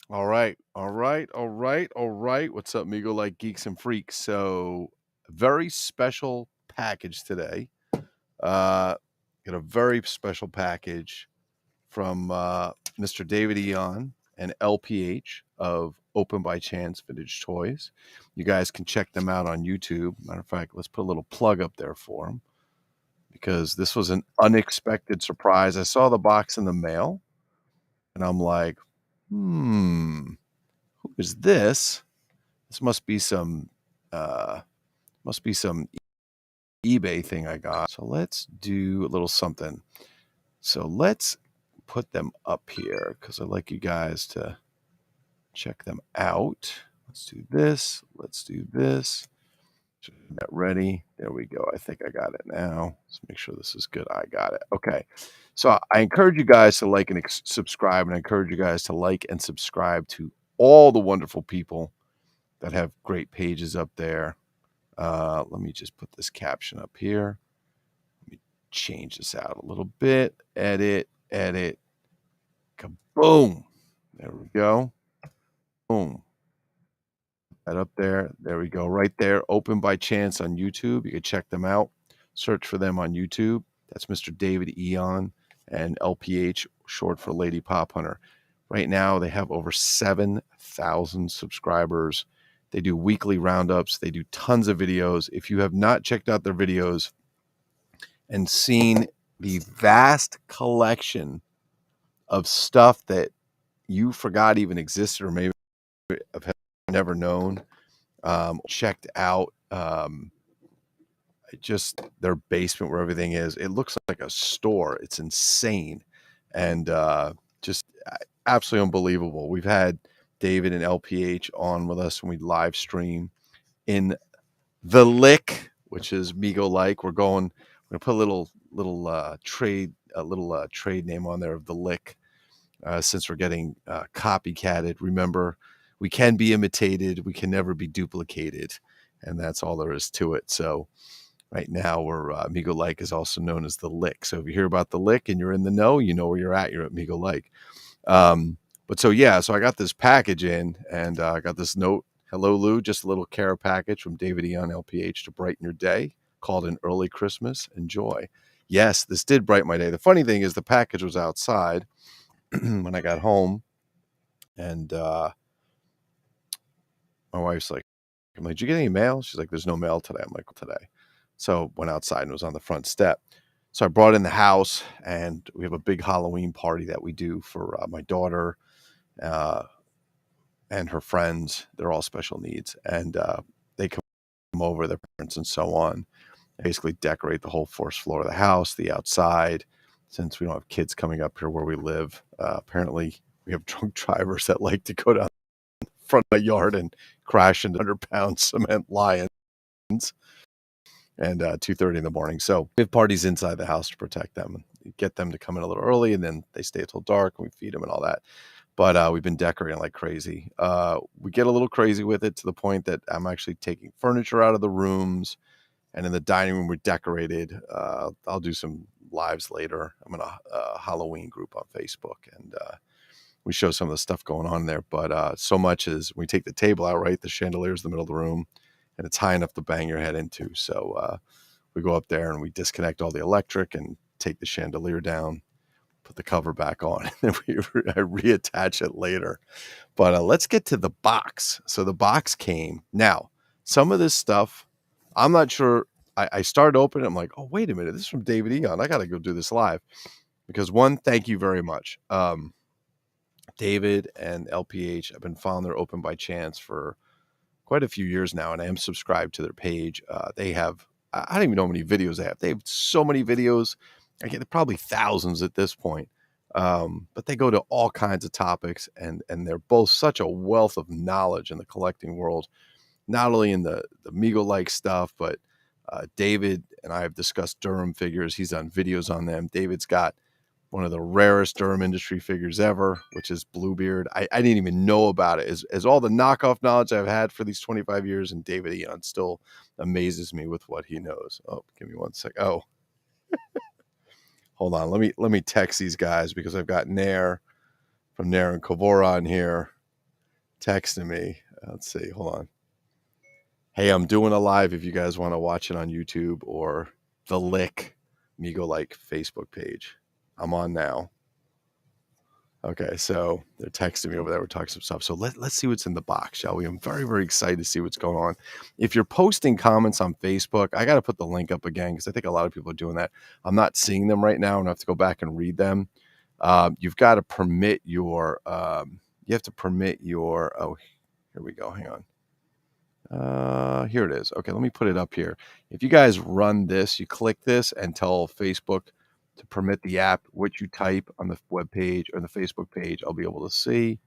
All right, all right, all right, all right. What's up, Migo like geeks and freaks? So, very special package today. Uh, got a very special package from Mr. David Eon and LPH of Open by Chance Vintage Toys. You guys can check them out on YouTube. Matter of fact, let's put a little plug up there for them because this was an unexpected surprise. I saw the box in the mail and I'm like, who is this? This must be some eBay thing I got. So let's do a little something. So let's put them up here because I'd like you guys to check them out. Let's do this. Let's do this. Get ready. There we go. I think I got it now. Let's make sure this is good. I got it. Okay. So I encourage you guys to like and subscribe, and I encourage you guys to like and subscribe to all the wonderful people that have great pages up there. Let me just put this caption up here. Let me change this out a little bit. Edit, edit, kaboom. There we go. Boom. That up there. There we go. Right there. Open by Chance on YouTube. You can check them out. Search for them on YouTube. That's Mr. David Eon and LPH, short for Lady Pop Hunter. Right now, they have over 7,000 subscribers. They do weekly roundups. They do tons of videos. If you have not checked out their videos and seen the vast collection of stuff that you forgot even existed or maybe have never known, checked out just their basement where everything is. It looks like a store. It's insane and just absolutely unbelievable. We've had David and LPH on with us when we live stream in the Lick, which is Migo like. We're gonna put a little trade name on there of the Lick, since we're getting copycatted. Remember, we can be imitated, we can never be duplicated, and that's all there is to it. So right now, we're Migo like is also known as the Lick. So if you hear about the Lick and you're in the know, you know where you're at. You're at Migo like. But so yeah, so I got this package in, and I got this note. Hello, Lou. Just a little care package from David Eon LPH to brighten your day. Called an early Christmas. Enjoy. Yes, this did brighten my day. The funny thing is, the package was outside when I got home, and my wife's like, "I'm like, did you get any mail?" She's like, "There's no mail today." I'm like, "Today." So went outside and it was on the front step. So I brought it in the house, and we have a big Halloween party that we do for my daughter. Uh, and her friends. They're all special needs, and they come over, their parents and so on. Basically decorate the whole first floor of the house, the outside, since we don't have kids coming up here where we live. Apparently, we have drunk drivers that like to go down the front of the yard and crash into 100-pound cement lions and 2:30 in the morning. So we have parties inside the house to protect them and get them to come in a little early, and then they stay till dark, and we feed them and all that. But we've been decorating like crazy. We get a little crazy with it to the point that I'm actually taking furniture out of the rooms, and in the dining room we're decorated. I'll do some lives later. I'm in a Halloween group on Facebook, and we show some of the stuff going on there. But so much as we take the table out, right? The chandelier's in the middle of the room, and it's high enough to bang your head into. So we go up there and we disconnect all the electric and take the chandelier down, put the cover back on, and then I reattach it later. But let's get to the box. So the box came. Now, some of this stuff, I'm not sure. I started opening it. I'm like, oh, wait a minute. This is from David Eon. I got to go do this live. Because one, thank you very much. David and LPH, I've been following their Open by Chance for quite a few years now, and I am subscribed to their page. They have, I don't even know how many videos they have. They have so many videos. I get probably thousands at this point. But they go to all kinds of topics, and they're both such a wealth of knowledge in the collecting world, not only in the Migo-like stuff, but David and I have discussed Durham figures. He's done videos on them. David's got one of the rarest Durham industry figures ever, which is Bluebeard. I didn't even know about it. As all the knockoff knowledge I've had for these 25 years, and David Eon still amazes me with what he knows. Oh, give me one sec. Oh, hold on. Let me text these guys because I've got Nair from Nair and Kovora on here. texting me. Let's see. Hold on. Hey, I'm doing a live if you guys want to watch it on YouTube or the Lick Migo Like Facebook page. I'm on now. Okay, so they're texting me over there. We're talking some stuff. So let's see what's in the box, shall we? I'm very, very excited to see what's going on. If you're posting comments on Facebook, I got to put the link up again because I think a lot of people are doing that. I'm not seeing them right now, and I have to go back and read them. You've got to permit your, you have to permit your, oh, here we go. Hang on. Here it is. Okay, let me put it up here. If you guys run this, you click this and tell Facebook to permit the app, what you type on the web page or the Facebook page, I'll be able to see.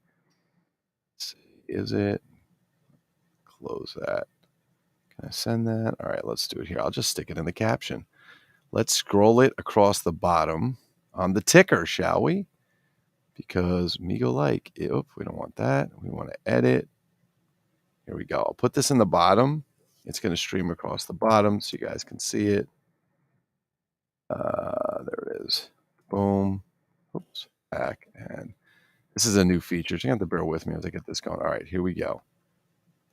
Let's see. Is it? Close that. Can I send that? All right, let's do it here. I'll just stick it in the caption. Let's scroll it across the bottom on the ticker, shall we? Because Migo Like, we don't want that. We want to edit. Here we go. I'll put this in the bottom. It's going to stream across the bottom so you guys can see it. There it is. Boom. Oops. Back. And this is a new feature. So you have to bear with me as I get this going. All right, here we go.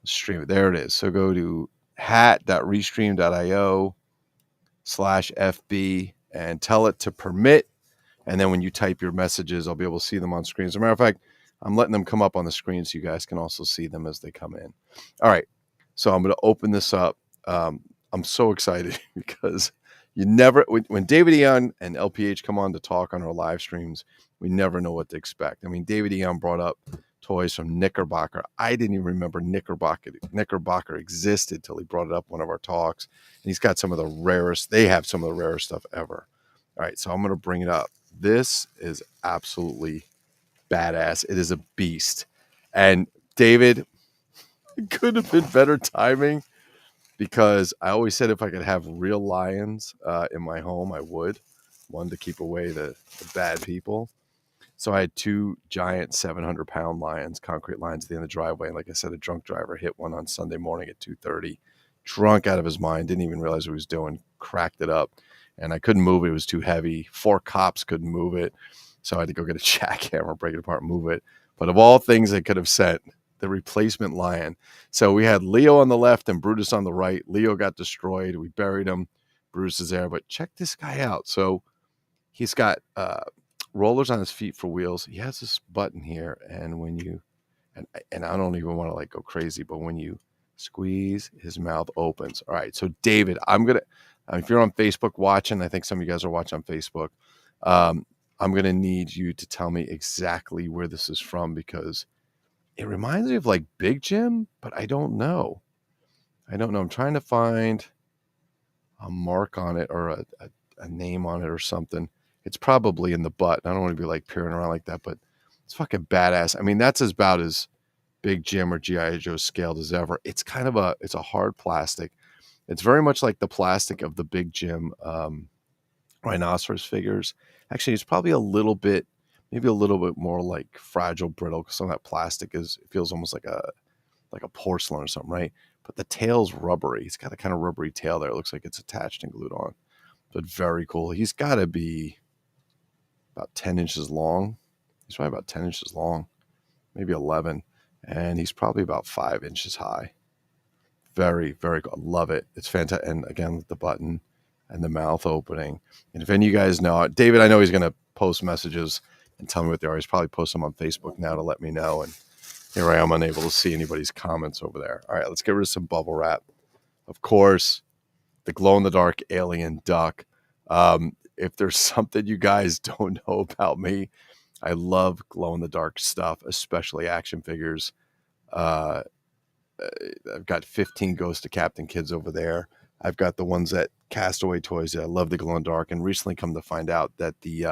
Stream it. There it is. So go to hat.restream.io/FB and tell it to permit. And then when you type your messages, I'll be able to see them on screen. As a matter of fact, I'm letting them come up on the screen so you guys can also see them as they come in. All right. So I'm going to open this up. I'm so excited because you never, when David Eon and LPH come on to talk on our live streams, we never know what to expect. I mean, David Eon brought up toys from Knickerbocker. I didn't even remember Knickerbocker existed till he brought it up one of our talks. And he's got some of the rarest, they have some of the rarest stuff ever. All right, so I'm going to bring it up. This is absolutely badass. It is a beast. And David, it could have been better timing because I always said if I could have real lions in my home, I would. One, to keep away the bad people. So I had two giant 700-pound lions, concrete lions at the end of the driveway. And like I said, a drunk driver hit one on Sunday morning at 2:30, drunk out of his mind, didn't even realize what he was doing, cracked it up. And I couldn't move it. It was too heavy. 4 cops couldn't move it. So I had to go get a jackhammer, break it apart, move it. But of all things they could have sent, the replacement lion. So we had Leo on the left and Brutus on the right. Leo got destroyed. We buried him. Brutus is there. But check this guy out. So he's got rollers on his feet for wheels. He has this button here. And when you, and I don't even want to like go crazy, but when you squeeze, his mouth opens. All right. So David, I'm going to, if you're on Facebook watching, I think some of you guys are watching on Facebook. I'm going to need you to tell me exactly where this is from because it reminds me of like Big Jim, but I don't know. I'm trying to find a mark on it or a name on it or something. It's probably in the butt. I don't want to be like peering around like that, but it's fucking badass. I mean, that's about as Big Jim or G.I. Joe scaled as ever. It's kind of it's a hard plastic. It's very much like the plastic of the Big Jim rhinoceros figures. Actually, it's probably maybe a little bit more like fragile, brittle, because some of that plastic it feels almost like a porcelain or something, right? But the tail's rubbery. It's got a kind of rubbery tail there. It looks like it's attached and glued on. But very cool. He's got to be about 10 inches long. He's probably about 10 inches long, maybe 11. And he's probably about 5 inches high. Very, very cool. Love it. It's fantastic. And again, the button and the mouth opening. And if any of you guys know, David, I know he's going to post messages and tell me what they are. He's probably post them on Facebook now to let me know. And here I am unable to see anybody's comments over there. All right, let's get rid of some bubble wrap. Of course, the glow-in-the-dark alien duck. If there's something you guys don't know about me, I love glow-in-the-dark stuff, especially action figures. I've got 15 Ghost of Captain Kids over there. I've got the ones that Castaway Toys that I love the glow-in-the-dark, and recently come to find out that the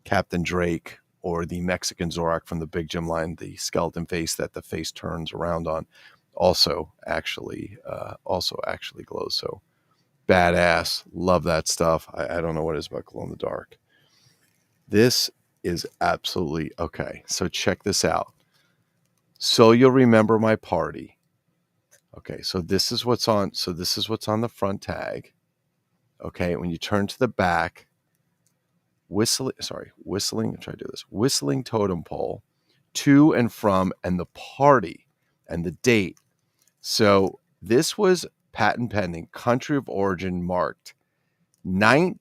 Captain Drake or the Mexican Zorak from the Big Jim line, the skeleton face that the face turns around on, also actually glows. So badass. Love that stuff. I don't know what it is about glow in the dark. This is absolutely okay. So check this out. So you'll remember my party. Okay, so this is what's on. So this is what's on the front tag. Okay, when you turn to the back, whistling totem pole, to and from, and the party and the date. So this was patent pending, country of origin marked 19.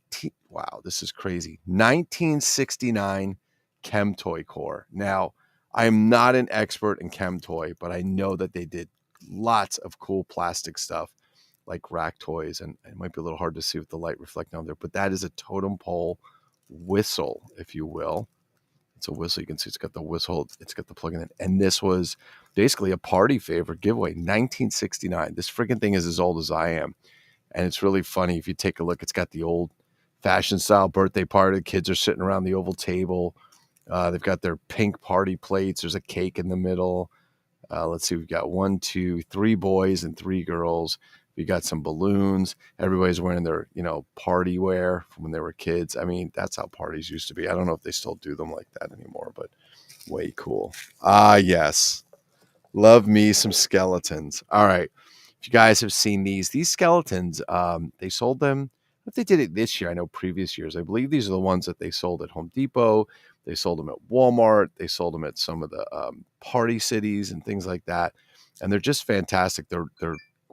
Wow, this is crazy. 1969 Chem Toy Core. Now, I am not an expert in Chem Toy, but I know that they did lots of cool plastic stuff like rack toys, and it might be a little hard to see with the light reflecting on there, but that is a totem pole whistle, if you will. It's a whistle. You can see it's got the whistle. It's got the plug in it. And this was basically a party favorite giveaway, 1969. This freaking thing is as old as I am. And it's really funny. If you take a look, it's got the old fashion style birthday party. The kids are sitting around the oval table. They've got their pink party plates. There's a cake in the middle. Let's see. We've got 1, 2, 3 boys and 3 girls. We got some balloons. Everybody's wearing their, party wear from when they were kids. I mean, that's how parties used to be. I don't know if they still do them like that anymore, but way cool. Ah, yes. Love me some skeletons. All right. If you guys have seen these skeletons, they sold them. If they did it this year, I know previous years, I believe these are the ones that they sold at Home Depot. They sold them at Walmart. They sold them at some of the party cities and things like that. And they're just fantastic. They're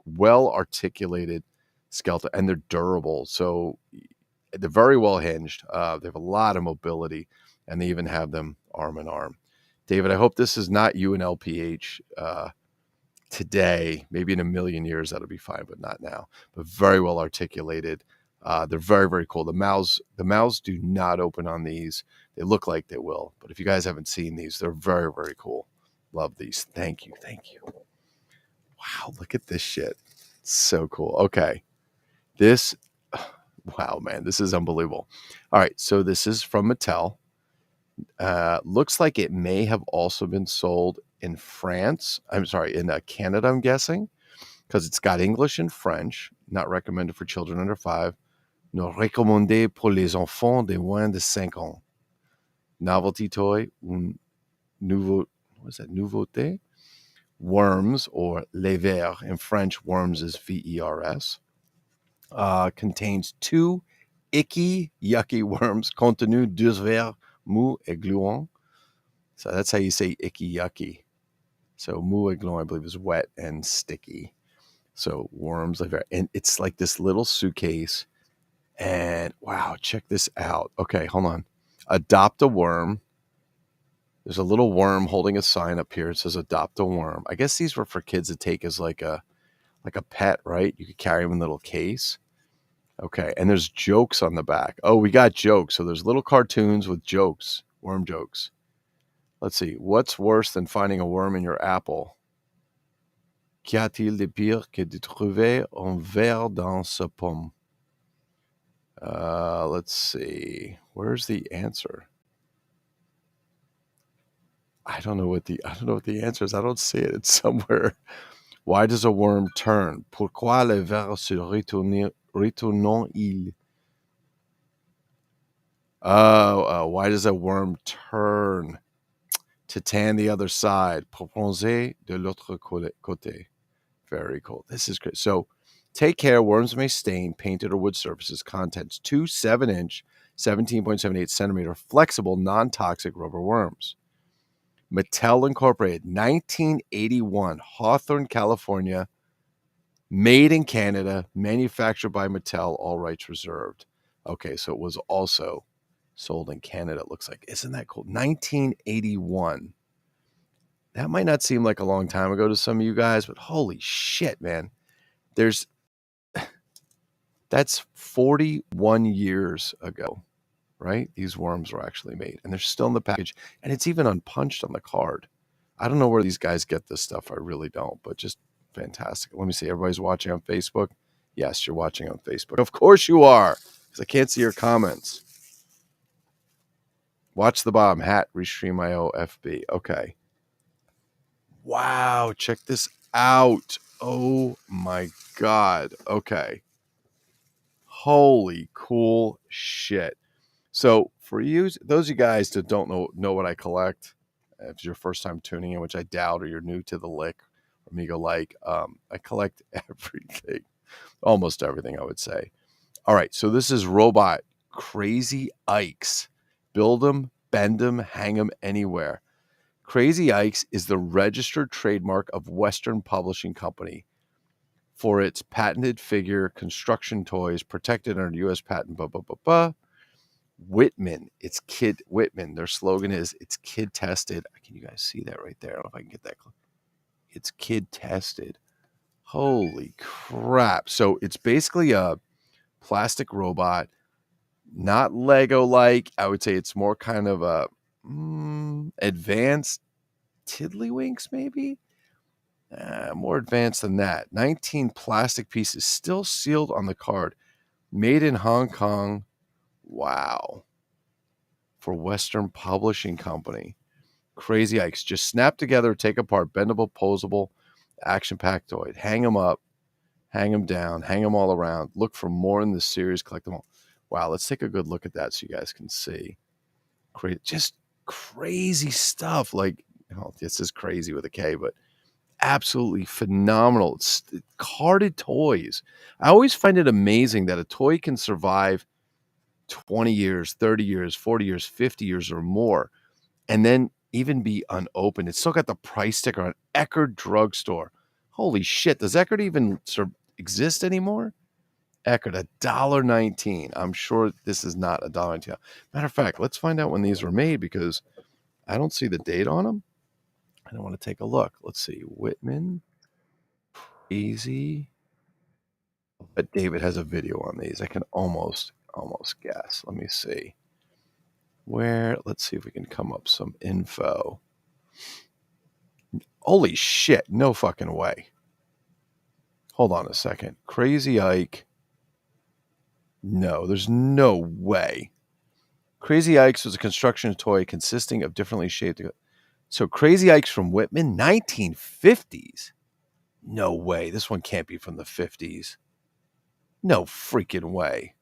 well articulated skeleton, and they're durable. So they're very well hinged. They have a lot of mobility, and they even have them arm in arm. David, I hope this is not you and LPH today. Maybe in a million years that'll be fine, but not now. But very well articulated. They're very, very cool. The mouths do not open on these. They look like they will, but if you guys haven't seen these, they're very, very cool. Love these. Thank you. Wow, look at this shit. So cool. Okay. Wow, man, this is unbelievable. All right, so this is from Mattel. Looks like it may have also been sold in France. I'm sorry, in Canada, I'm guessing, because it's got English and French. Not recommended for children under 5. Non recommandé pour les enfants de moins de 5 ans. Novelty toy, nouveauté? Worms, or les vers. In French, worms is VERS. Contains 2 icky, yucky worms, contenu 2 vers mou et gluant. So that's how you say icky, yucky. So mou et gluant, I believe, is wet and sticky. So worms, and it's like this little suitcase. And wow, check this out. Okay, hold on. Adopt a worm. There's a little worm holding a sign up here. It says adopt a worm. I guess these were for kids to take as like a pet, right? You could carry them in a little case. Okay, and there's jokes on the back. Oh, we got jokes. So there's little cartoons with jokes, worm jokes. Let's see. What's worse than finding a worm in your apple? Qu'y a-t-il de pire que de trouver un ver dans sa pomme? Let's see. Where's the answer? I don't know what the answer is. I don't see it. It's somewhere. Why does a worm turn? Pourquoi le ver se retourne-il? Why does a worm turn? To tan the other side. Pour bronzer de l'autre côté. Very cool. This is great. So take care. Worms may stain painted or wood surfaces. Contents 2 7-inch, 17.78 centimeter flexible, non-toxic rubber worms. Mattel Incorporated, 1981, Hawthorne, California. Made in Canada, manufactured by Mattel, all rights reserved. Okay, so it was also sold in Canada, it looks like. Isn't that cool? 1981. That might not seem like a long time ago to some of you guys, but holy shit, man. That's 41 years ago, right? These worms were actually made, and they're still in the package, and it's even unpunched on the card. I don't know where these guys get this stuff. I really don't, but just fantastic. Let me see. Everybody's watching on Facebook. Yes, you're watching on Facebook. Of course you are, because I can't see your comments. Watch the bomb. Hat, Restream IO, FB. Okay. Wow, check this out. Oh my God. Okay. Holy cool shit. So for you, those of you guys that don't know what I collect, if it's your first time tuning in, which I doubt, or you're new to the lick or Amigo like, I collect everything, almost everything, I would say. All right, so this is Robot Crazy Ikes. Build them, bend them, hang them anywhere. Crazy Ikes is the registered trademark of Western Publishing Company for its patented figure construction toys protected under U.S. patent. Whitman, it's kid Whitman. Their slogan is "It's kid tested." Can you guys see that right there? I don't know if I can get that. It's kid tested. Holy crap! So it's basically a plastic robot, not Lego like. I would say it's more kind of a advanced Tiddlywinks, maybe. More advanced than that. 19 plastic pieces still sealed on the card. Made in Hong Kong. Wow. For Western Publishing Company. Crazy Ikes. Just snap together, take apart, bendable, posable, action-packed toy. Hang them up, hang them down, hang them all around. Look for more in this series. Collect them all. Wow, let's take a good look at that so you guys can see. Just crazy stuff. Like, this is crazy with a K, but absolutely phenomenal. It's carded toys. I always find it amazing that a toy can survive 20 years, 30 years, 40 years, 50 years or more, and then even be unopened. It's still got the price sticker on Eckerd Drugstore. Holy shit. Does Eckerd even exist anymore? Eckerd, $1.19. I'm sure this is not $1.19. Matter of fact, let's find out when these were made because I don't see the date on them. I don't want to take a look. Let's see. Whitman. Easy. But David has a video on these. I can almost guess. Let me see. Let's see if we can come up some info. Holy shit. No fucking way. Hold on a second. Crazy Ike. No, there's no way. Crazy Ike's was a construction toy consisting of differently shaped. So Crazy Ike's from Whitman, 1950s. No way. This one can't be from the 50s. No freaking way.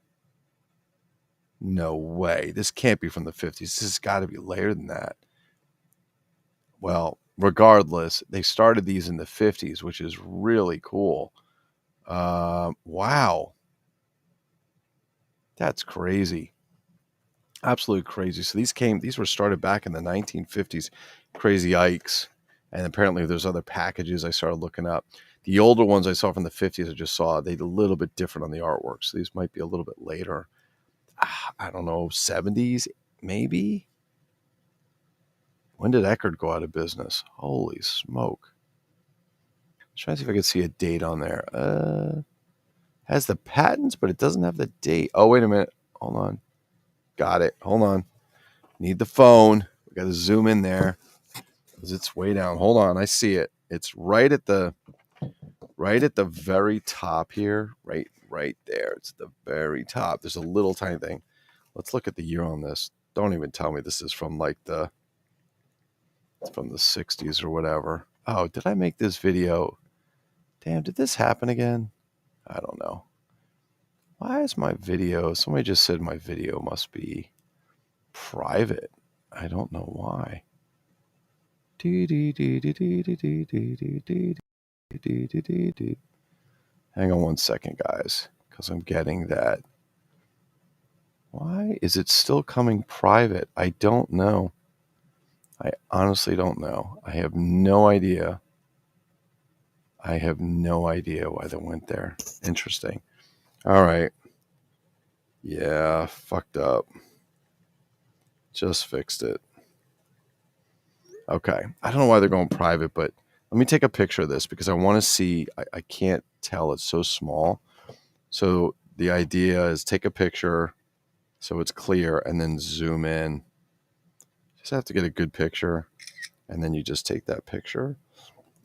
No way. This can't be from the 50s. This has got to be later than that. Well, regardless, they started these in the 50s, which is really cool. Wow. That's crazy. Absolutely crazy. So these were started back in the 1950s, Crazy Ikes. And apparently there's other packages I started looking up. The older ones I saw from the 50s, I just saw they a little bit different on the artwork. So these might be a little bit later. I don't know, 70s, maybe? When did Eckerd go out of business? Holy smoke. I'm trying to see if I can see a date on there. Has the patents, but it doesn't have the date. Oh, wait a minute. Hold on. Got it. Hold on. Need the phone. We got to zoom in there because it's way down. Hold on. I see it. It's right at the very top here. Right there. It's the very top. There's a little tiny thing. Let's look at the year on this. Don't even tell me this is from from the 60s or whatever. Oh, did I make this video? Damn, did this happen again? I don't know. Why is my video? Somebody just said my video must be private. I don't know why. Hang on one second, guys, because I'm getting that. Why is it still coming private? I don't know. I honestly don't know. I have no idea. I have no idea why that went there. Interesting. All right. Yeah, fucked up. Just fixed it. Okay. I don't know why they're going private, but let me take a picture of this because I want to see. I can't tell. It's so small. So the idea is take a picture so it's clear and then zoom in. Just have to get a good picture. And then you just take that picture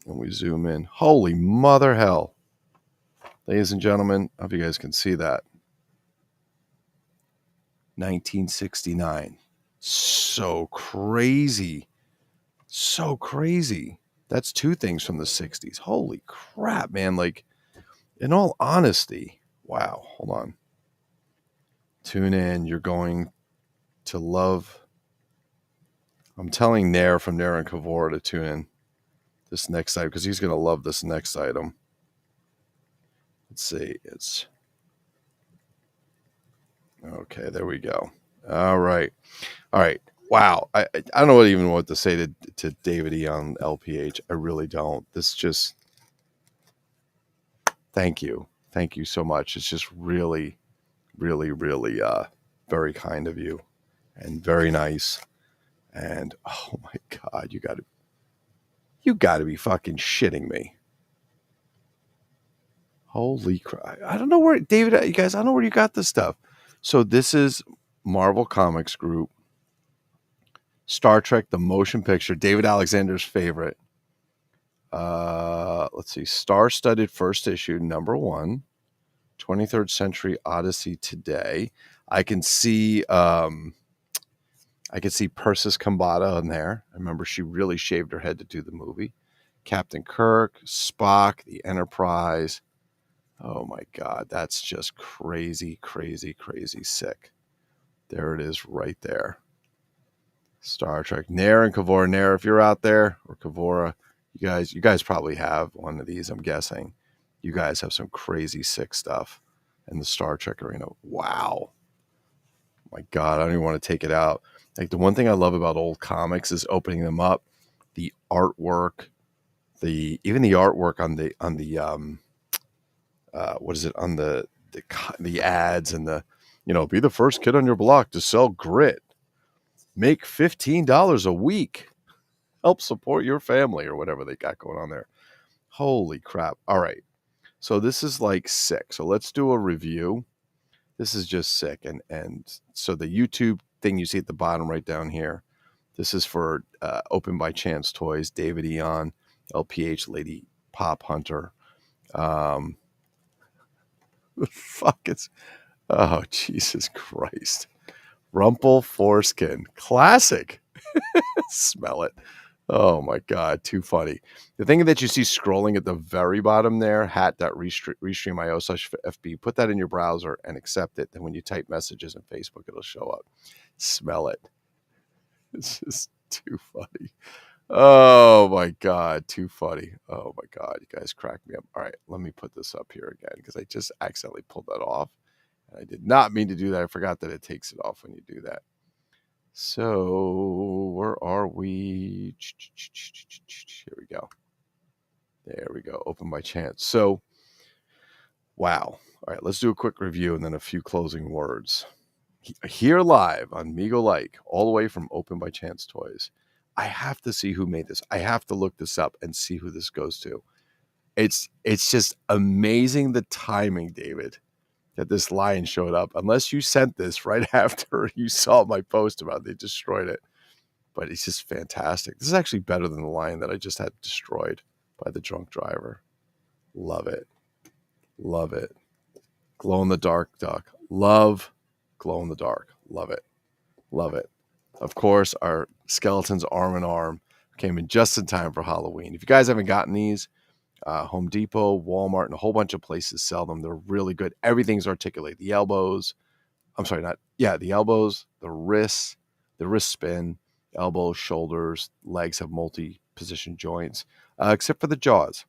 and we zoom in. Holy mother hell. Ladies and gentlemen, I hope you guys can see that. 1969. So crazy. So crazy. That's two things from the 60s. Holy crap, man. Like, in all honesty, wow. Hold on. Tune in. You're going to love. I'm telling Nair from Nair and Kavor to tune in this next item because he's going to love this next item. Let's see. It's okay. There we go. All right. Wow. I don't know even what to say to David E on LPH. I really don't. This just thank you. Thank you so much. It's just really, really, really very kind of you and very nice. And oh my God, you gotta be fucking shitting me. Holy crap. I don't know where David, you guys, I don't know where you got this stuff. So this is Marvel Comics Group, Star Trek, the motion picture, David Alexander's favorite. Let's see, star-studded first issue, #1, 23rd Century Odyssey Today. I can see Persis Kambata in there. I remember she really shaved her head to do the movie. Captain Kirk, Spock, the Enterprise. Oh my God, that's just crazy, crazy, crazy sick. There it is right there. Star Trek. Nair and Kavora. Nair, if you're out there, or Kavora, you guys probably have one of these, I'm guessing. You guys have some crazy sick stuff in the Star Trek arena. Wow. My God, I don't even want to take it out. Like the one thing I love about old comics is opening them up, the artwork, even the artwork on the what is it on the ads and be the first kid on your block to sell grit, make $15 a week, help support your family or whatever they got going on there. Holy crap. All right. So this is like sick. So let's do a review. This is just sick. And so the YouTube thing you see at the bottom right down here, this is for Open by Chance Toys, David Eon, LPH, Lady Pop Hunter. The fuck is, oh, Jesus Christ. Rumple Foreskin. Classic. Smell it. Oh my God, too funny. The thing that you see scrolling at the very bottom there, hat.restream.io/FB, put that in your browser and accept it. Then when you type messages in Facebook, it'll show up. Smell it. It's just too funny. Oh my God, too funny. Oh my God, you guys crack me up. All right, let me put this up here again because I just accidentally pulled that off. And I did not mean to do that. I forgot that it takes it off when you do that. So where are we? Here we go. There we go. Open by Chance. So, wow. All right, let's do a quick review and then a few closing words. Here live on Migo Like, all the way from Open by Chance Toys. I have to see who made this. I have to look this up and see who this goes to. It's just amazing the timing, David, that this lion showed up. Unless you sent this right after you saw my post about they destroyed it. But it's just fantastic. This is actually better than the lion that I just had destroyed by the drunk driver. Love it. Love it. Glow in the dark duck. Love glow in the dark. Love it. Love it. Of course, our skeletons arm in arm came in just in time for Halloween. If you guys haven't gotten these, Home Depot, Walmart, and a whole bunch of places sell them. They're really good. Everything's articulated. The elbows, the elbows, the wrist spin, elbows, shoulders, legs have multi-position joints, except for the jaws.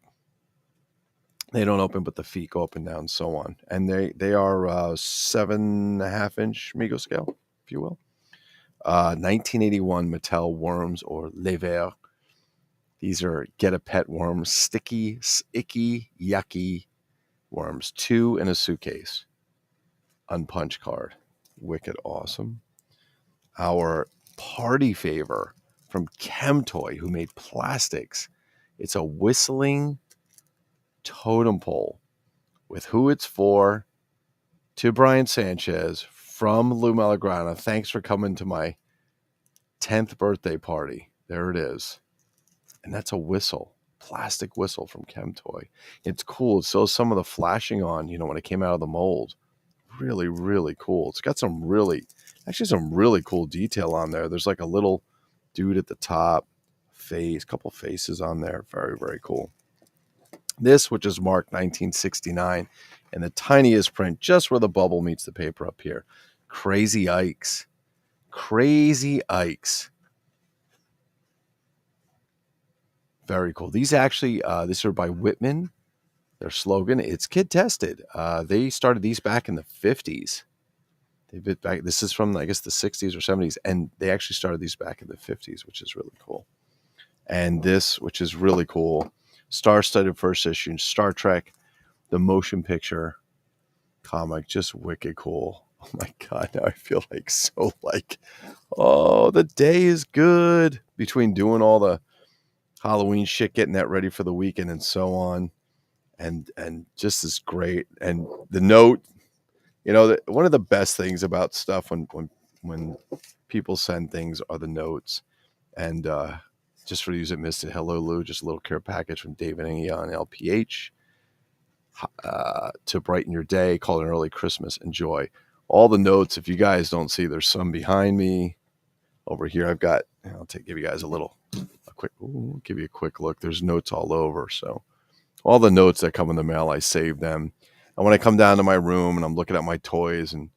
They don't open, but the feet go up and down, and so on. And they are 7.5-inch Mego scale, if you will. 1981 Mattel worms or Lever. These are get a pet worms, sticky, icky, yucky worms. 2 in a suitcase. Unpunch card. Wicked awesome. Our party favor from Chemtoy, who made plastics. It's a whistling totem pole with who it's for to Brian Sanchez from Lou Malagrana. Thanks for coming to my 10th birthday party. There it is. And that's a whistle, plastic whistle from Chemtoy. It's cool. It shows some of the flashing on, when it came out of the mold. Really, really cool. It's got some really cool detail on there. There's like a little dude at the top, couple faces on there. Very, very cool. This, which is marked 1969, and the tiniest print, just where the bubble meets the paper up here. Crazy Ikes. Crazy Ikes. Very cool. These actually, these are by Whitman. Their slogan, it's kid tested. They started these back in the 50s. They've been back. This is from, I guess, the 60s or 70s, and they actually started these back in the 50s, which is really cool. And this, which is really cool, star-studded first issue, Star Trek, the motion picture comic, just wicked cool. Oh my God, now I feel like so like, oh, the day is good between doing all the Halloween shit, getting that ready for the weekend and so on. And just is great. And the note, one of the best things about stuff when people send things are the notes. And just for use it, missed it. Hello, Lou. Just a little care package from David Inge on LPH to brighten your day. Call it an early Christmas. Enjoy. All the notes. If you guys don't see, there's some behind me. Over here, I've got. Give you guys give you a quick look. There's notes all over. So all the notes that come in the mail, I save them. And when I come down to my room and I'm looking at my toys and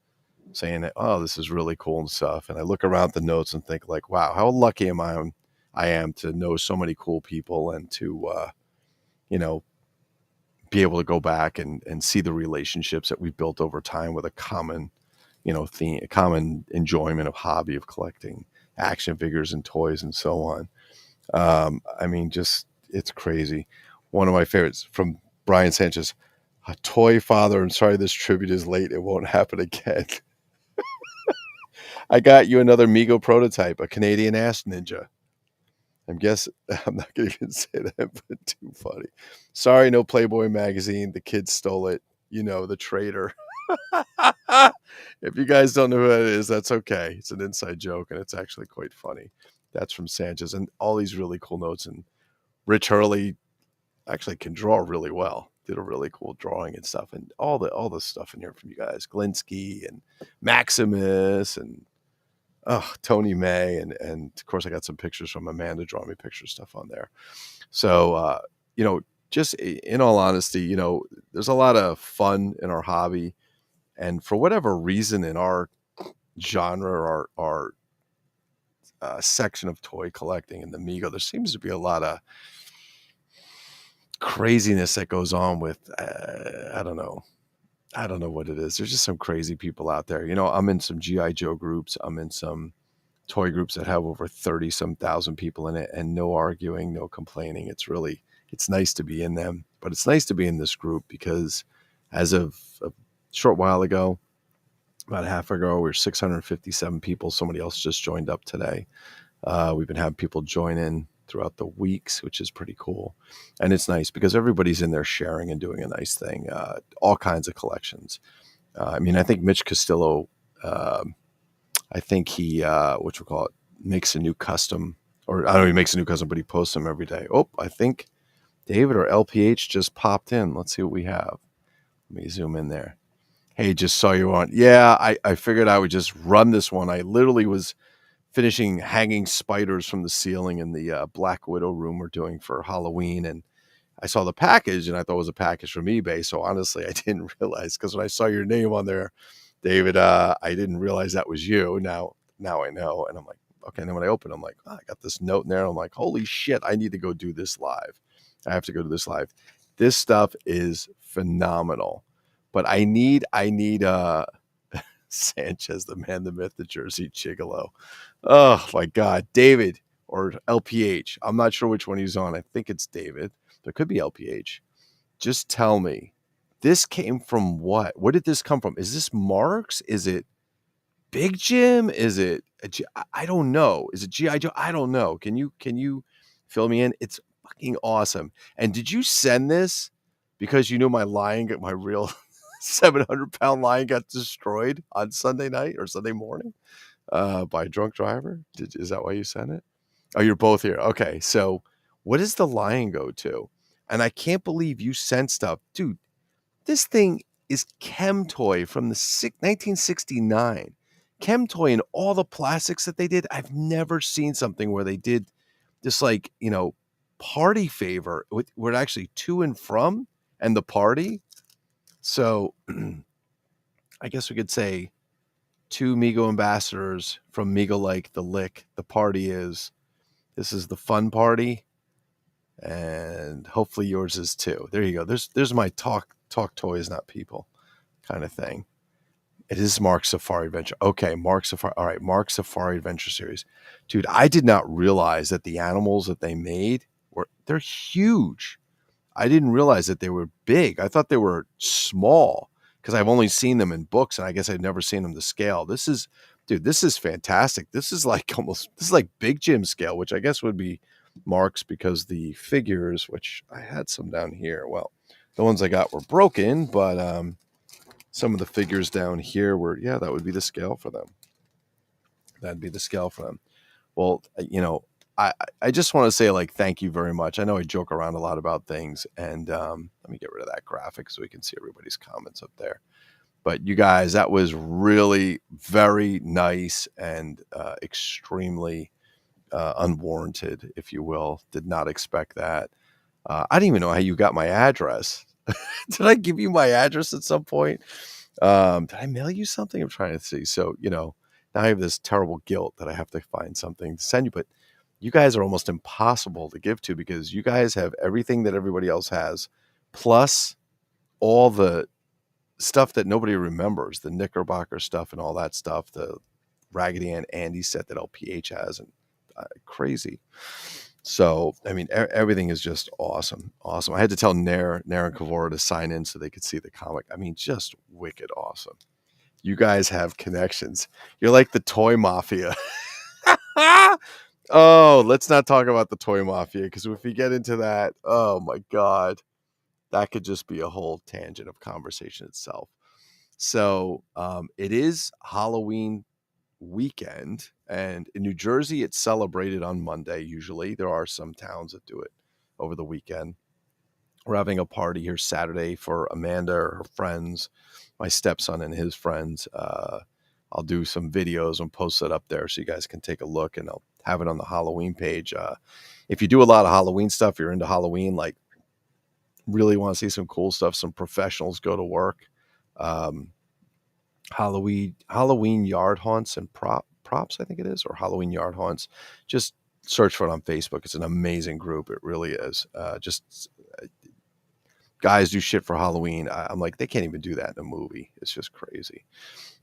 saying that, oh, this is really cool and stuff, and I look around at the notes and think like, wow, how lucky I am to know so many cool people and to be able to go back and see the relationships that we've built over time with a common theme, a common enjoyment of hobby of collecting action figures and toys and so on. I mean, just it's crazy. One of my favorites from Brian Sanchez, a toy father. I'm sorry this tribute is late. It won't happen again. I got you another Mego prototype, a Canadian ass ninja. I'm not going to even say that, but too funny. Sorry, no Playboy magazine. The kids stole it. The traitor. If you guys don't know who that is, that's okay. It's an inside joke, and it's actually quite funny. That's from Sanchez, and all these really cool notes. And Rich Hurley actually can draw really well. Did a really cool drawing and stuff, and all the stuff in here from you guys, Glinsky and Maximus and Tony May, and of course I got some pictures from Amanda drawing me picture stuff on there. So just in all honesty, there's a lot of fun in our hobby, and for whatever reason in our genre or our section of toy collecting in the Mego, there seems to be a lot of craziness that goes on with I don't know what it is. There's just some crazy people out there. I'm in some GI Joe groups. I'm in some toy groups that have over 30 some thousand people in it, and no arguing, no complaining. It's nice to be in them, but it's nice to be in this group because as of a short while ago, about a half ago, we were 657 people. Somebody else just joined up today. We've been having people join in throughout the weeks, which is pretty cool. And it's nice because everybody's in there sharing and doing a nice thing, all kinds of collections. I think Mitch Castillo, I think he, makes a new custom, or I don't know, he makes a new custom, but he posts them every day. Oh, I think David or LPH just popped in. Let's see what we have. Let me zoom in there. Hey, just saw you on. Yeah, I figured I would just run this one. I literally was finishing hanging spiders from the ceiling in the Black Widow room we're doing for Halloween. And I saw the package and I thought it was a package from eBay. So honestly, I didn't realize, because when I saw your name on there, David, I didn't realize that was you. Now I know. And I'm like, okay. And then when I opened, I'm like, I got this note in there. I'm like, holy shit, I need to go do this live. I have to go do this live. This stuff is phenomenal. But I need Sanchez, the man, the myth, the Jersey Gigolo. Oh my God, David or LPH. I'm not sure which one he's on. I think it's David. There could be LPH. Just tell me, this came from what? Where did this come from? Is this Marks? Is it Big Jim? Is it? I don't know. Is it GI Joe? I don't know. Can you fill me in? It's fucking awesome. And did you send this because you knew my real 700-pound lion got destroyed on Sunday night or Sunday morning by a drunk driver? Is that why you sent it? Oh, you're both here. Okay, so what does the lion go to? And I can't believe you sent stuff. Dude, this thing is Chem Toy from the 1969. Chem Toy and all the plastics that they did. I've never seen something where they did this party favor with actually to and from and the party. So I guess we could say 2 Mego ambassadors from Mego Like the Lick. The party is, this is the fun party, and hopefully yours is too. There you go. There's my talk toys, not people kind of thing. It is Mark Safari Adventure. Okay, Mark Safari. All right, Mark Safari Adventure Series. Dude, I did not realize that the animals that they made they're huge. I didn't realize that they were big. I thought they were small because I've only seen them in books, and I guess I've never seen them to scale. Dude, this is fantastic. This is like Big Jim scale, which I guess would be Mark's because the figures, which I had some down here. Well, the ones I got were broken, but some of the figures down here were, yeah, that would be the scale for them. That'd be the scale for them. Well, I just want to say, like, thank you very much. I know I joke around a lot about things, and let me get rid of that graphic so we can see everybody's comments up there. But you guys, that was really very nice and extremely unwarranted, if you will. Did not expect that. I didn't even know how you got my address. Did I give you my address at some point? Did I mail you something? I'm trying to see. So, now I have this terrible guilt that I have to find something to send you. But you guys are almost impossible to give to because you guys have everything that everybody else has, plus all the stuff that nobody remembers, the Knickerbocker stuff and all that stuff, the Raggedy Ann Andy set that LPH has, and crazy. So, I mean, everything is just awesome. Awesome. I had to tell Nair and Kavora to sign in so they could see the comic. I mean, just wicked awesome. You guys have connections. You're like the toy mafia. Oh, let's not talk about the toy mafia because if we get into that, oh my God, that could just be a whole tangent of conversation itself. So it is Halloween weekend, and in New Jersey, it's celebrated on Monday. Usually, there are some towns that do it over the weekend. We're having a party here Saturday for Amanda or her friends, my stepson and his friends. I'll do some videos and post it up there so you guys can take a look, and I'll have it on the Halloween page. If you do a lot of Halloween stuff, you're into Halloween, like really want to see some cool stuff, some professionals go to work. Halloween yard haunts and props, I think it is, or Halloween yard haunts. Just search for it on Facebook. It's an amazing group. It really is. Just guys do shit for Halloween. I'm like, they can't even do that in a movie. It's just crazy.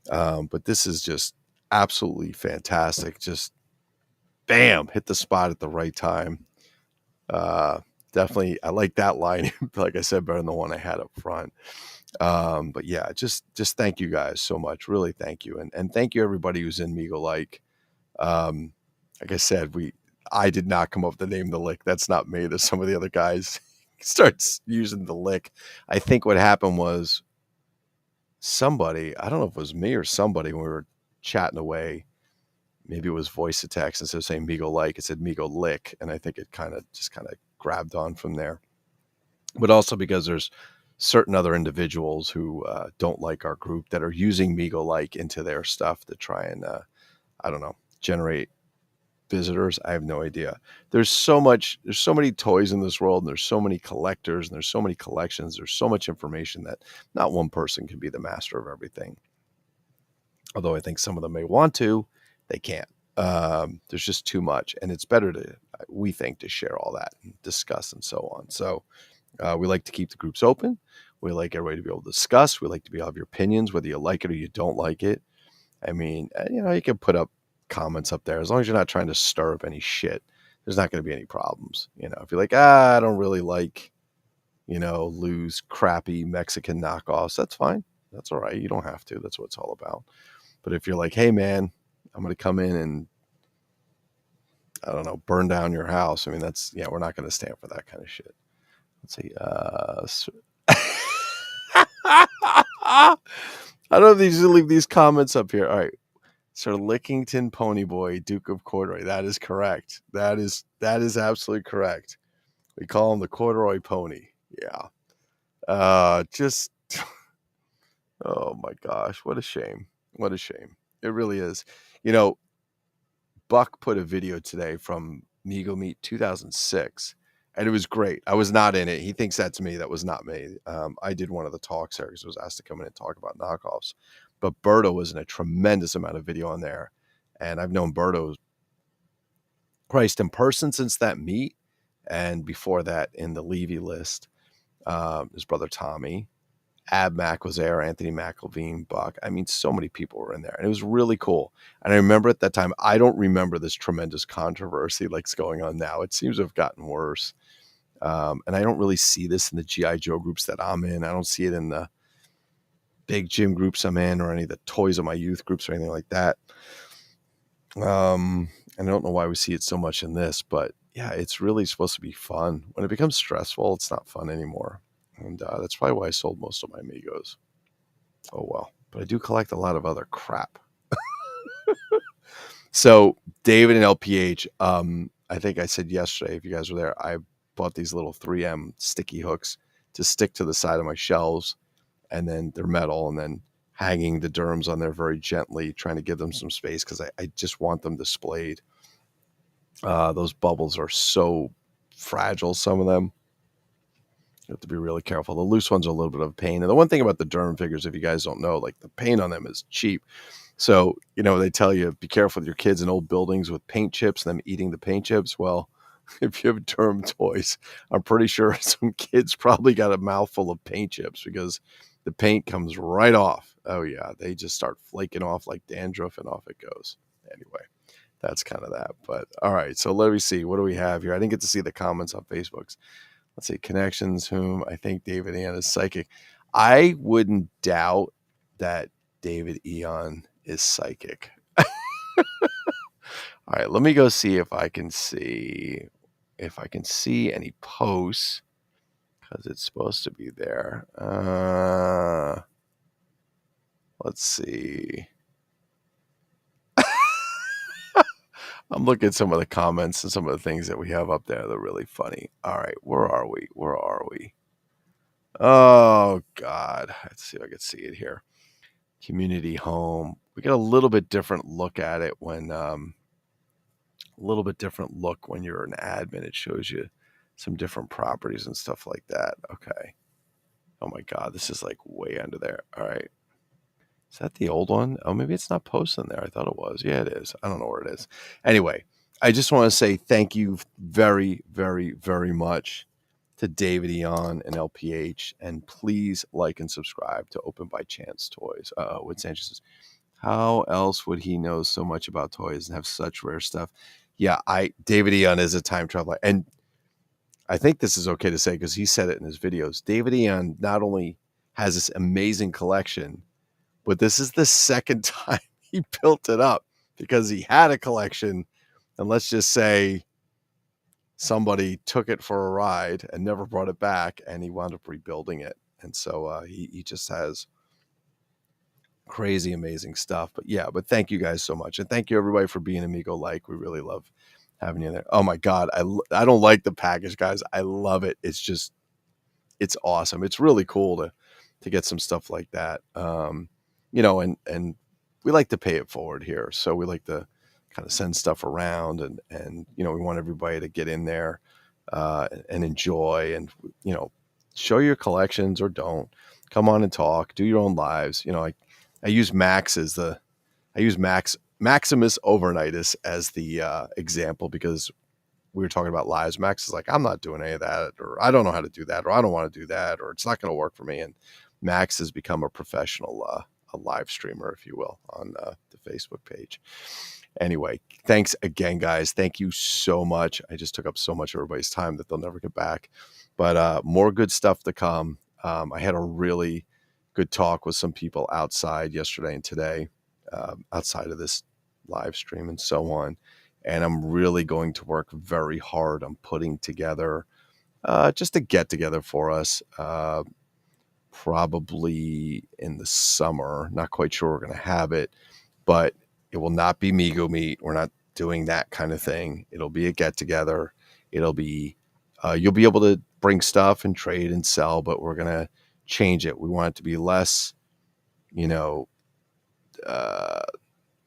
But this is just absolutely fantastic. Just bam, hit the spot at the right time. Definitely, I like that line. Like I said, better than the one I had up front. But yeah, just thank you guys so much. Really, thank you, and thank you everybody who's in Meagle Like. Like I said, I did not come up with the name The Lick. That's not me. There's some of the other guys starts using The Lick. I think what happened was somebody, I don't know if it was me or somebody, when we were chatting away, maybe it was voice to text, instead of saying Meagle Like, it said Meagle Lick, and I think it kind of grabbed on from there. But also because there's certain other individuals who don't like our group that are using Meagle Like into their stuff to try and I don't know, generate visitors. I have no idea. There's so many toys in this world, and there's so many collectors, and there's so many collections. There's so much information that not one person can be the master of everything. Although I think some of them may want to, they can't. There's just too much, and it's better we think, to share all that and discuss and so on. So we like to keep the groups open. We like everybody to be able to discuss. We like to be able to have your opinions, whether you like it or you don't like it. I mean, you can put up comments up there as long as you're not trying to stir up any shit. There's not going to be any problems. If you're like, I don't really like, Lou's crappy Mexican knockoffs, that's fine. That's all right. You don't have to. That's what it's all about. But if you're like, hey man, I'm going to come in and, I don't know, burn down your house. I mean, we're not going to stand for that kind of shit. Let's see. I don't know if these leave these comments up here. All right. Sir Lickington Ponyboy, Duke of Corduroy. That is correct. That is absolutely correct. We call him the Corduroy Pony. Yeah. Just, oh my gosh. What a shame. What a shame. It really is. Buck put a video today from Meagle Meet 2006, and it was great. I was not in it. He thinks that's me. That was not me. I did one of the talks there because I was asked to come in and talk about knockoffs. But Berto was in a tremendous amount of video on there. And I've known Berto Christ in person since that meet. And before that, in the Levy list, his brother Tommy. Ab Mac was there, Anthony McElveen, Buck. I mean, so many people were in there, and it was really cool. And I remember at that time, I don't remember this tremendous controversy like's going on now. It seems to have gotten worse. And I don't really see this in the G.I. Joe groups that I'm in. I don't see it in the big gym groups I'm in or any of the Toys of My Youth groups or anything like that. And I don't know why we see it so much in this, but yeah, it's really supposed to be fun. When it becomes stressful, it's not fun anymore. And that's probably why I sold most of my Amigos. Oh, well. But I do collect a lot of other crap. So David and LPH, I think I said yesterday, if you guys were there, I bought these little 3M sticky hooks to stick to the side of my shelves, and then they're metal, and then hanging the Durhams on there very gently, trying to give them some space because I just want them displayed. Those bubbles are so fragile, some of them. You have to be really careful. The loose ones are a little bit of a pain. And the one thing about the Durham figures, if you guys don't know, like the paint on them is cheap. So, they tell you, be careful with your kids in old buildings with paint chips and them eating the paint chips. Well, if you have Durham toys, I'm pretty sure some kids probably got a mouthful of paint chips because the paint comes right off. Oh, yeah. They just start flaking off like dandruff and off it goes. Anyway, that's kind of that. But all right. So let me see. What do we have here? I didn't get to see the comments on Facebook's. Let's see. Connections, whom I think David Ian is psychic. I wouldn't doubt that David Eon is psychic. All right, let me go see if I can see any posts because it's supposed to be there. Let's see. I'm looking at some of the comments and some of the things that we have up there. They're really funny. All right, where are we? Oh, God. Let's see if I can see it here. Community home. We get a little bit different look at it when you're an admin. It shows you some different properties and stuff like that. Okay. Oh my God, this is like way under there. All right. Is that the old one? Oh, maybe it's not posted in there. I thought it was. Yeah, it is. I don't know where it is. Anyway, I just want to say thank you very, very, very much to David Eon and LPH. And please like and subscribe to Open by Chance Toys. What Sanchez says, how else would he know so much about toys and have such rare stuff? Yeah, David Eon is a time traveler. And I think this is okay to say because he said it in his videos. David Eon not only has this amazing collection, but this is the second time he built it up because he had a collection. And let's just say somebody took it for a ride and never brought it back, and he wound up rebuilding it. And so he just has crazy, amazing stuff. But thank you guys so much. And thank you, everybody, for being Amigo Like. We really love having you there. Oh, my God. I don't like the package, guys. I love it. It's awesome. It's really cool to get some stuff like that. And we like to pay it forward here. So we like to kind of send stuff around and we want everybody to get in there and enjoy and, show your collections or don't. Come on and talk, do your own lives. I use Maximus Overnightus as the example because we were talking about lives. Max is like, I'm not doing any of that, or I don't know how to do that, or I don't want to do that, or it's not going to work for me. And Max has become a professional a live streamer, if you will, on the Facebook page. Anyway, thanks again, guys. Thank you so much. I just took up so much of everybody's time that they'll never get back. But more good stuff to come. I had a really good talk with some people outside yesterday and today, outside of this live stream and so on. And I'm really going to work very hard on putting together just a get together for us, probably in the summer. Not quite sure we're going to have it, but it will not be Migo Meet. We're not doing that kind of thing. It'll be a get together. It'll be, you'll be able to bring stuff and trade and sell, but we're going to change it. We want it to be less,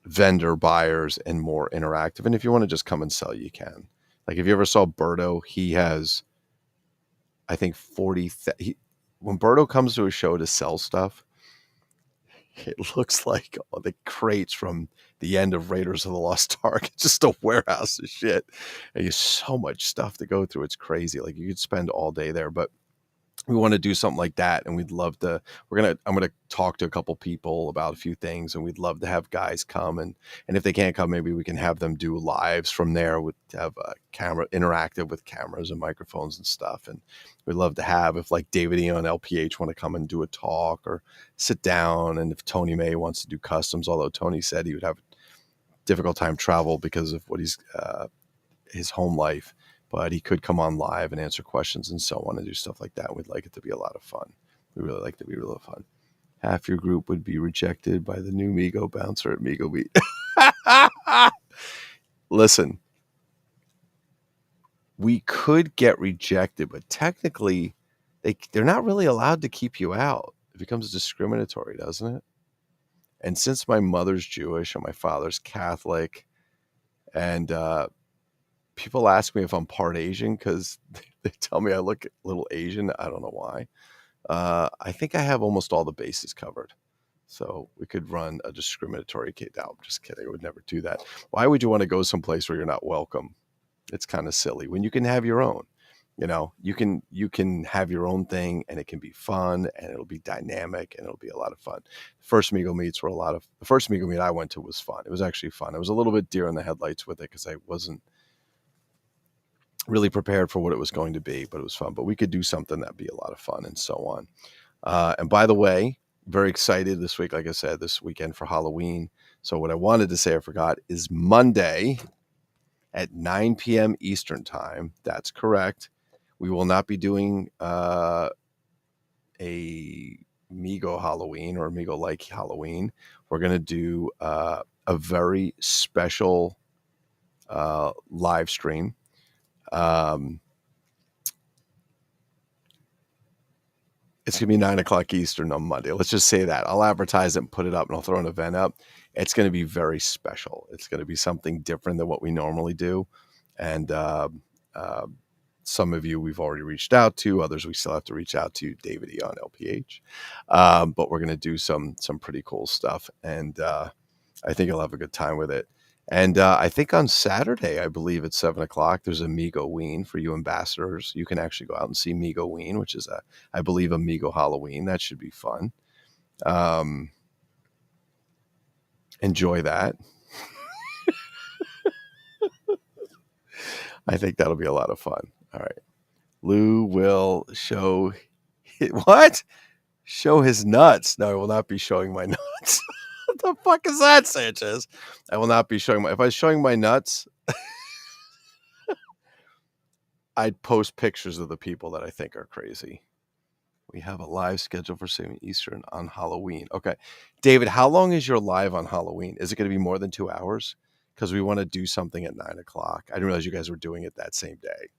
vendor buyers and more interactive. And if you want to just come and sell, you can. Like if you ever saw Berto, he has, I think 40. When Berto comes to a show to sell stuff, it looks like the crates from the end of Raiders of the Lost Ark. It's just a warehouse of shit. And you have so much stuff to go through. It's crazy. Like you could spend all day there. But we want to do something like that, and I'm gonna talk to a couple people about a few things, and we'd love to have guys come, and if they can't come, maybe we can have them do lives from there, with have a camera interactive with cameras and microphones and stuff. And we'd love to have, if like David E on LPH want to come and do a talk or sit down, and if Tony May wants to do customs, although Tony said he would have a difficult time travel because of what his home life, but he could come on live and answer questions and so on and do stuff like that. We'd like it to be a lot of fun. We really like it to be really fun. Half your group would be rejected by the new Migo bouncer at Migo Beat. Listen, we could get rejected, but technically they're not really allowed to keep you out. It becomes discriminatory, doesn't it? And since my mother's Jewish and my father's Catholic, and people ask me if I'm part Asian because they tell me I look a little Asian. I don't know why. I think I have almost all the bases covered. So we could run a discriminatory case. No, I'm just kidding. I would never do that. Why would you want to go someplace where you're not welcome? It's kind of silly when you can have your own. You can have your own thing, and it can be fun, and it'll be dynamic, and it'll be a lot of fun. The first Migo meet I went to was fun. It was actually fun. I was a little bit deer in the headlights with it because I wasn't really prepared for what it was going to be, but it was fun. But we could do something that'd be a lot of fun and so on. And by the way, very excited this week, like I said, this weekend for Halloween. So what I wanted to say, I forgot, is Monday at 9 p.m. Eastern time. That's correct. We will not be doing a Migo Halloween or Migo-like Halloween. We're going to do a very special live stream. It's going to be 9 o'clock Eastern on Monday. Let's just say that. I'll advertise it and put it up, and I'll throw an event up. It's going to be very special. It's going to be something different than what we normally do. And some of you we've already reached out to. Others we still have to reach out to. David E on LPH. But we're going to do some pretty cool stuff. And I think you'll have a good time with it. And I think on Saturday, I believe at 7 o'clock, there's a Migo Ween for you ambassadors. You can actually go out and see Migo Ween, which is I believe, a Migo Halloween. That should be fun. Enjoy that. I think that'll be a lot of fun. All right. Lou will show what? Show his nuts. No, I will not be showing my nuts. What the fuck is that, Sanchez? I will not be showing if I was showing my nuts, I'd post pictures of the people that I think are crazy. We have a live schedule for 7 Eastern on Halloween. Okay. David, how long is your live on Halloween? Is it going to be more than 2 hours? Because we want to do something at 9 o'clock. I didn't realize you guys were doing it that same day.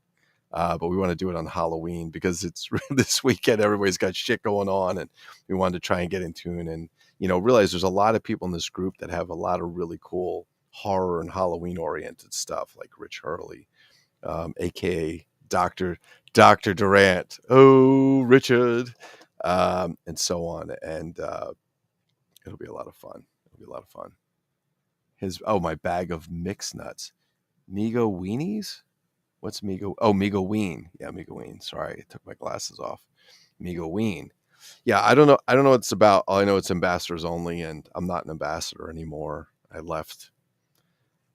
But we want to do it on Halloween because it's this weekend. Everybody's got shit going on, and we wanted to try and get in tune and, realize there's a lot of people in this group that have a lot of really cool horror and Halloween oriented stuff, like Rich Hurley, aka Dr. Durant. Oh, Richard. And so on. And it'll be a lot of fun. My bag of mixed nuts. Migo weenies? What's Migo? Oh, Migo Ween. Yeah, Migo Ween. Sorry, I took my glasses off. Migo Ween. Yeah, I don't know what it's about. All I know, it's ambassadors only, and I'm not an ambassador anymore. I left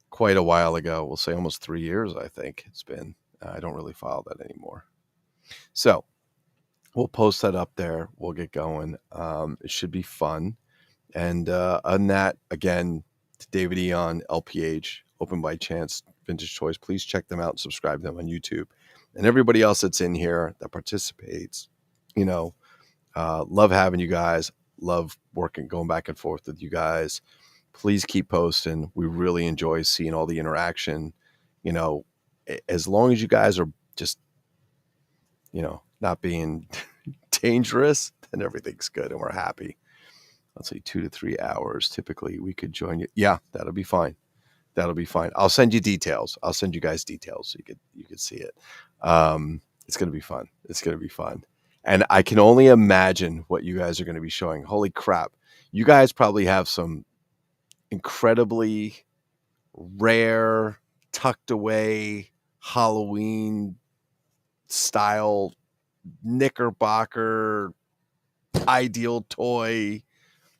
quite a while ago. We'll say almost 3 years, I think it's been. I don't really follow that anymore. So we'll post that up there. We'll get going. It should be fun. And on that, again, to David E on LPH, Open by Chance, Vintage Toys. Please check them out and subscribe to them on YouTube. And everybody else that's in here that participates, love having you guys. Love going back and forth with you guys. Please keep posting. We really enjoy seeing all the interaction. As long as you guys are just, not being dangerous, then everything's good and we're happy. Let's say 2 to 3 hours. Typically, we could join you. Yeah, that'll be fine. I'll send you details. I'll send you guys details so you could see it. It's going to be fun. And I can only imagine what you guys are going to be showing. Holy crap. You guys probably have some incredibly rare, tucked away Halloween style Knickerbocker, Ideal toy,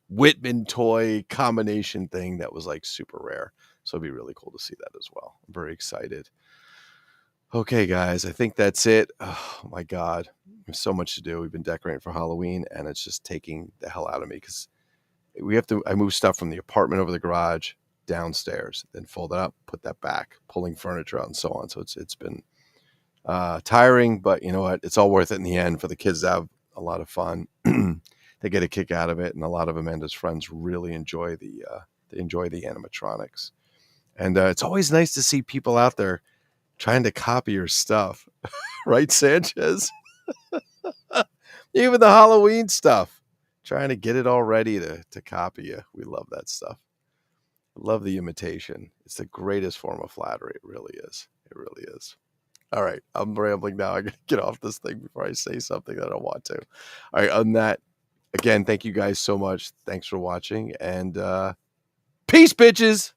Whitman toy combination thing that was like super rare. So it'd be really cool to see that as well. I'm very excited. Okay, guys, I think that's it. Oh my God. There's so much to do. We've been decorating for Halloween and it's just taking the hell out of me because I move stuff from the apartment over the garage downstairs, then fold it up, put that back, pulling furniture out and so on. So it's been tiring, but you know what? It's all worth it in the end for the kids to have a lot of fun. They get a kick out of it, and a lot of Amanda's friends really enjoy the animatronics. And it's always nice to see people out there trying to copy your stuff, right, Sanchez? Even the Halloween stuff, trying to get it all ready to copy you. We love that stuff. I love the imitation. It's the greatest form of flattery. It really is. It really is. All right, I'm rambling now. I gotta get off this thing before I say something that I don't want to. All right, on that, again, thank you guys so much. Thanks for watching, and peace, bitches.